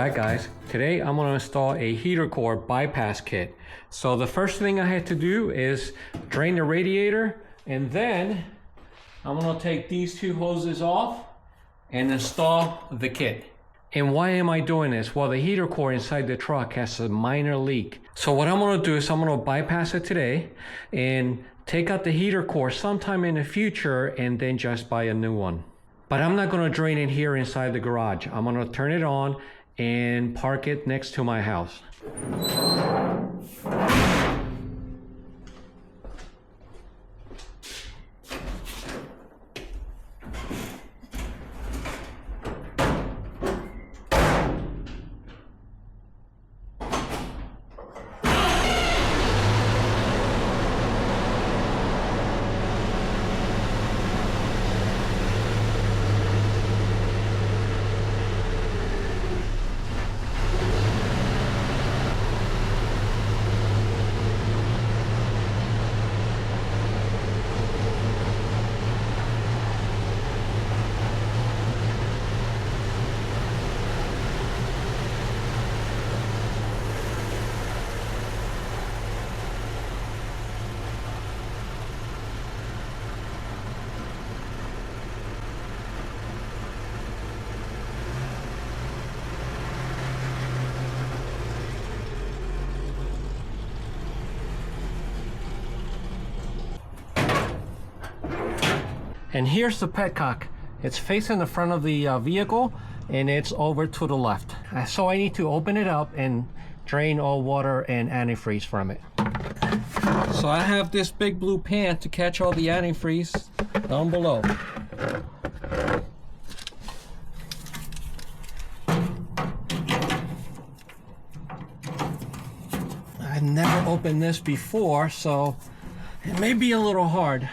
Alright guys, today I'm going to install a heater core bypass kit. So the first thing I had to do is drain the radiator, and then I'm going to take these two hoses off and install the kit. And why am I doing this? Well, the heater core inside the truck has a minor leak. So what I'm going to do is I'm going to bypass it today and take out the heater core sometime in the future and then just buy a new one. But I'm not going to drain it here inside the garage. I'm going to turn it on and park it next to my house. And here's the petcock. It's facing the front of the vehicle and it's over to the left. So I need to open it up and drain all water and antifreeze from it. So I have this big blue pan to catch all the antifreeze down below. I've never opened this before, so it may be a little hard.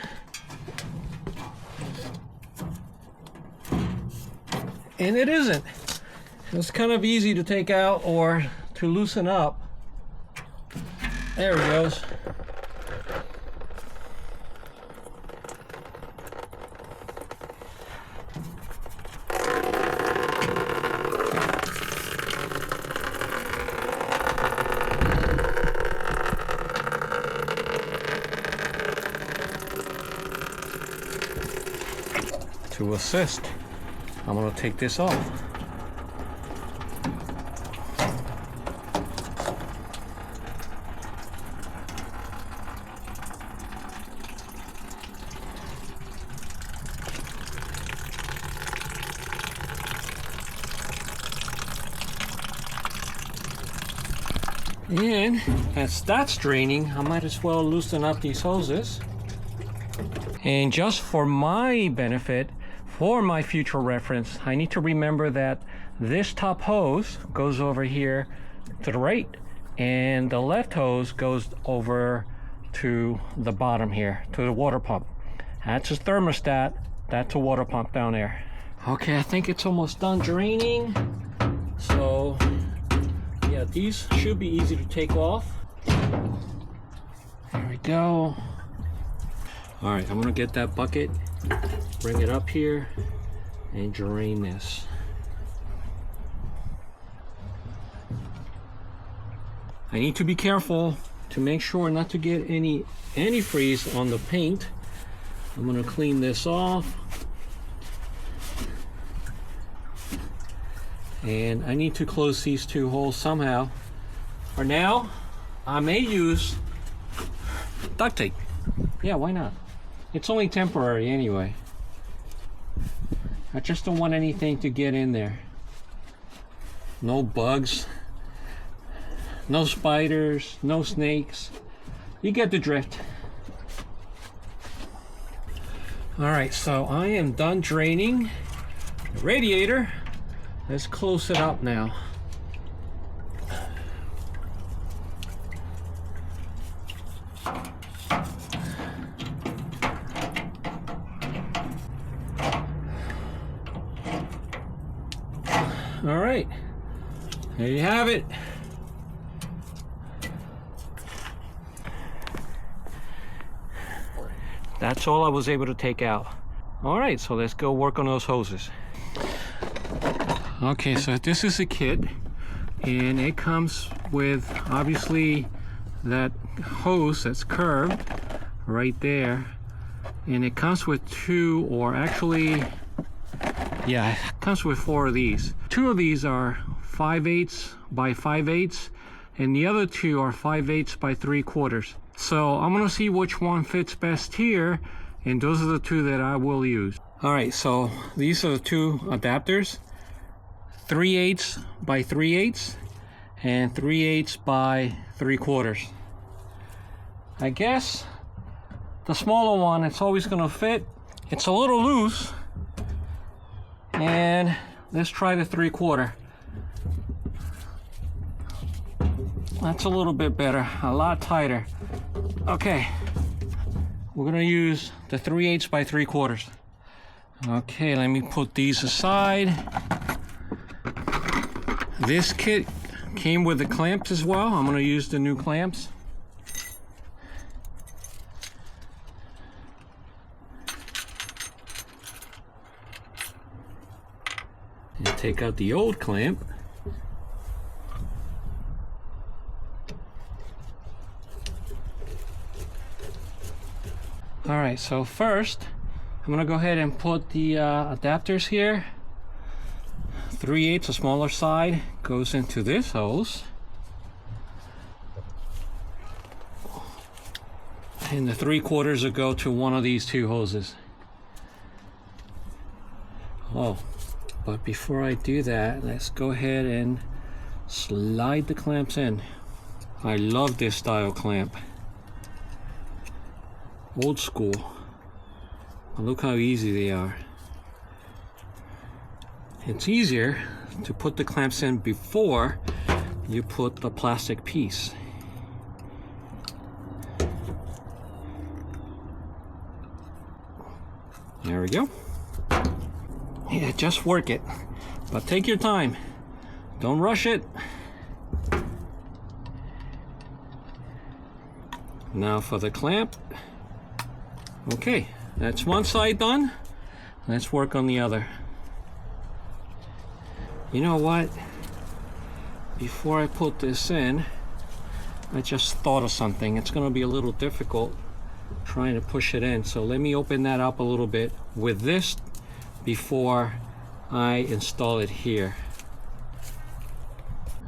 And it isn't. It's kind of easy to take out or to loosen up. There it goes. To assist, I'm going to take this off. And as that's draining, I might as well loosen up these hoses. And just for my benefit, for my future reference, I need to remember that this top hose goes over here to the right, and the left hose goes over to the bottom here, to the water pump. That's a thermostat, that's a water pump down there. Okay, I think it's almost done draining. So, yeah, these should be easy to take off. There we go. All right, I'm gonna get that bucket, bring it up here, and drain this. I need to be careful to make sure not to get any antifreeze on the paint. I'm gonna clean this off. And I need to close these two holes somehow. For now, I may use duct tape. Yeah, why not? It's only temporary anyway. I just don't want anything to get in there. No bugs, no spiders, no snakes. You get the drift. All right, so I am done draining the radiator. Let's close it up now. All right, there you have it. That's all I was able to take out. All right, so let's go work on those hoses. Okay, so this is a kit and it comes with obviously that hose that's curved right there, and it comes with two, or actually, yeah, it comes with 4 of these. 2 of these are 5/8 by 5/8, and the other 2 are 5/8 by 3/4. So I'm gonna see which one fits best here, and those are the 2 that I will use. All right, so these are the 2 adapters, 3/8 by 3/8 and 3/8 by 3/4. I guess the smaller one, it's always gonna fit. It's a little loose, and let's try the 3/4. That's a little bit better, a lot tighter. Okay, we're gonna use the 3/8 by 3/4. Okay, let me put these aside. This kit came with the clamps as well. I'm gonna use the new clamps. And take out the old clamp. All right, so first, I'm gonna go ahead and put the adapters here. 3/8, a smaller side, goes into this hose. And the 3/4 will go to one of these 2 hoses. Oh, but before I do that, let's go ahead and slide the clamps in. I love this style clamp. Old school. Look how easy they are. It's easier to put the clamps in before you put the plastic piece. There we go. Yeah, just work it, but take your time. Don't rush it. Now for the clamp. Okay, that's one side done. Let's work on the other. You know what? Before I put this in, I just thought of something. It's gonna be a little difficult trying to push it in. So let me open that up a little bit with this before I install it here.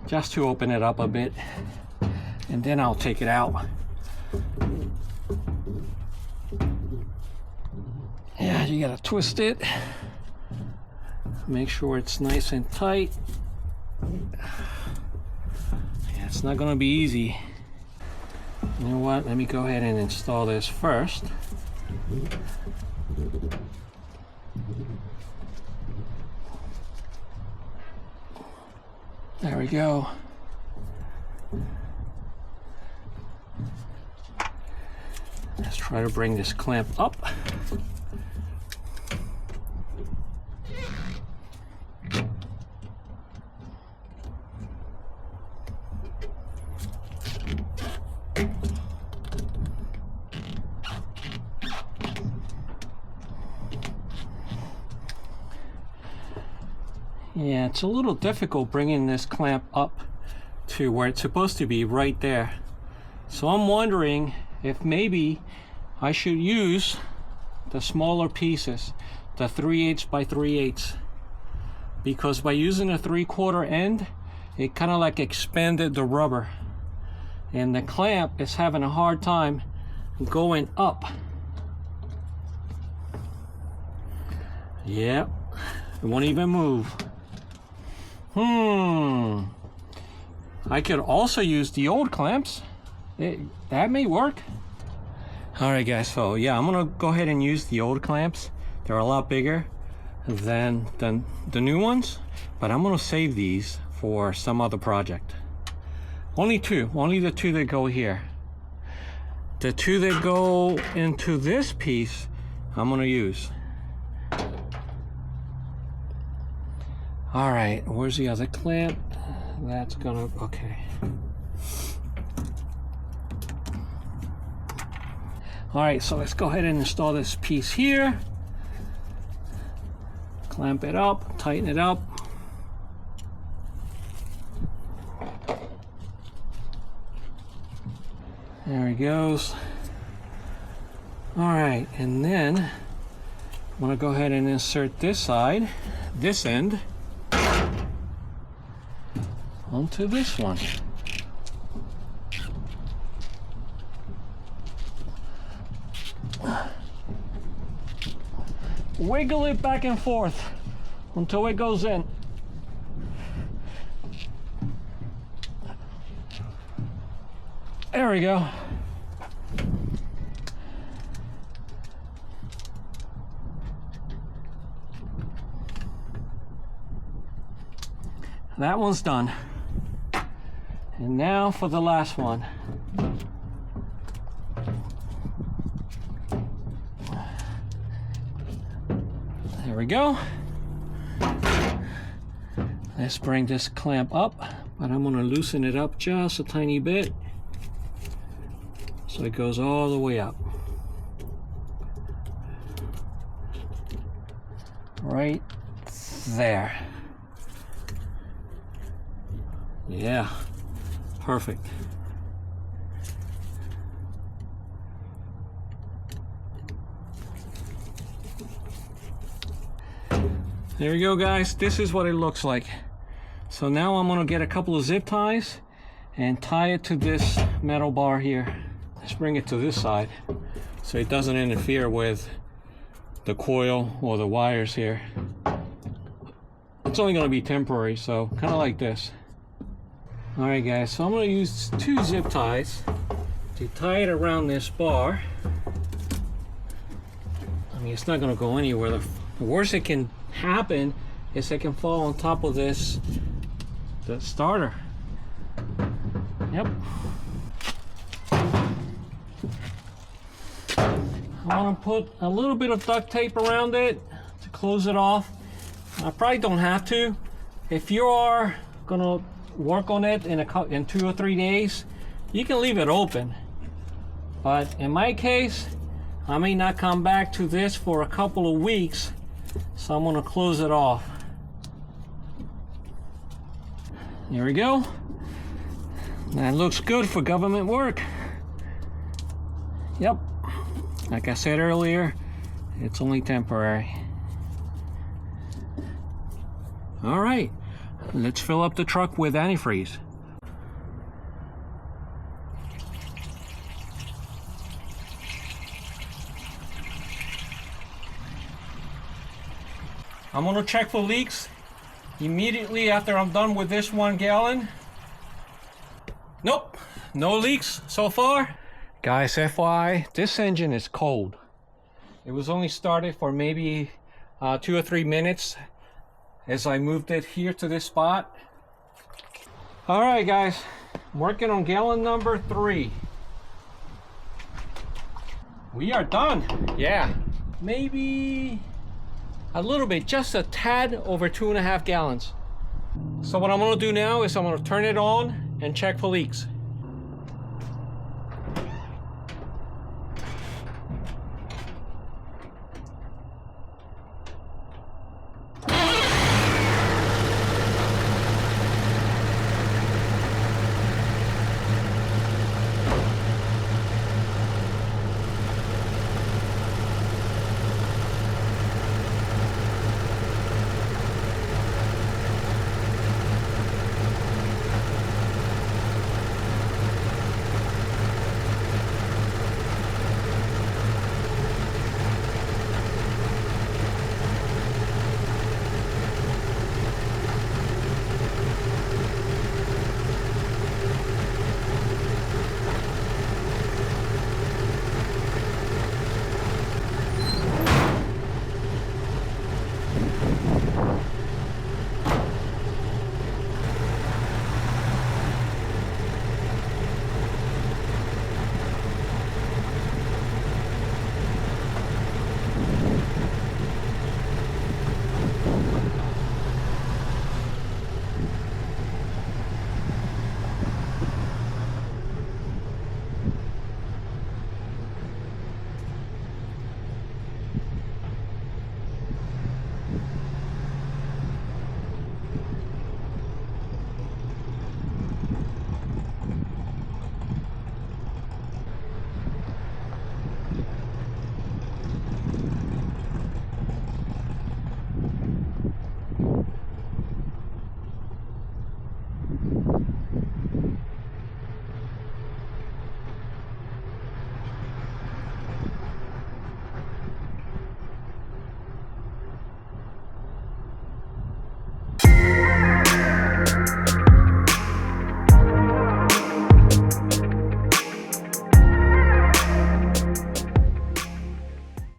Just to open it up a bit, and then I'll take it out. Yeah, you gotta twist it. Make sure it's nice and tight. Yeah, it's not gonna be easy. You know what? Let me go ahead and install this first. There we go. Let's try to bring this clamp up. Yeah, it's a little difficult bringing this clamp up to where it's supposed to be, right there. So I'm wondering if maybe I should use the smaller pieces, the 3/8 by 3/8, because by using a 3/4 end, it kind of like expanded the rubber, and the clamp is having a hard time going up. Yep, it won't even move. I could also use the old clamps. That may work. All right, guys, so yeah, I'm gonna go ahead and use the old clamps. They're a lot bigger than the new ones, but I'm gonna save these for some other project. Only the 2 that go here. The 2 that go into this piece, I'm gonna use. All right, where's the other clamp? That's gonna, okay. All right, so let's go ahead and install this piece here. Clamp it up, tighten it up. There he goes. All right, and then I'm gonna go ahead and insert this side, this end, onto this one. Wiggle it back and forth until it goes in. There we go. That one's done. And now for the last one. There we go. Let's bring this clamp up, but I'm gonna loosen it up just a tiny bit so it goes all the way up. Right there. Yeah, perfect. There we go, guys. This is what it looks like. So now I'm gonna get a couple of zip ties and tie it to this metal bar here. Let's bring it to this side so it doesn't interfere with the coil or the wires here. It's only gonna be temporary, so kind of like this. All right, guys, so I'm gonna use 2 zip ties to tie it around this bar. I mean, it's not gonna go anywhere. The worst that can happen is it can fall on top of this, the starter. Yep. I want to put a little bit of duct tape around it to close it off. I probably don't have to. If you are gonna work on it in 2 or 3 days, you can leave it open. But in my case, I may not come back to this for a couple of weeks, so I'm gonna close it off. There we go. That looks good for government work. Yep. Like I said earlier, it's only temporary. All right, let's fill up the truck with antifreeze. I'm gonna check for leaks immediately after I'm done with this 1 gallon. Nope, no leaks so far. Guys, FYI, this engine is cold. It was only started for maybe 2 or 3 minutes as I moved it here to this spot. All right, guys, I'm working on gallon number 3. We are done. Yeah, maybe a little bit, just a tad over 2.5 gallons. So what I'm gonna do now is I'm gonna turn it on and check for leaks.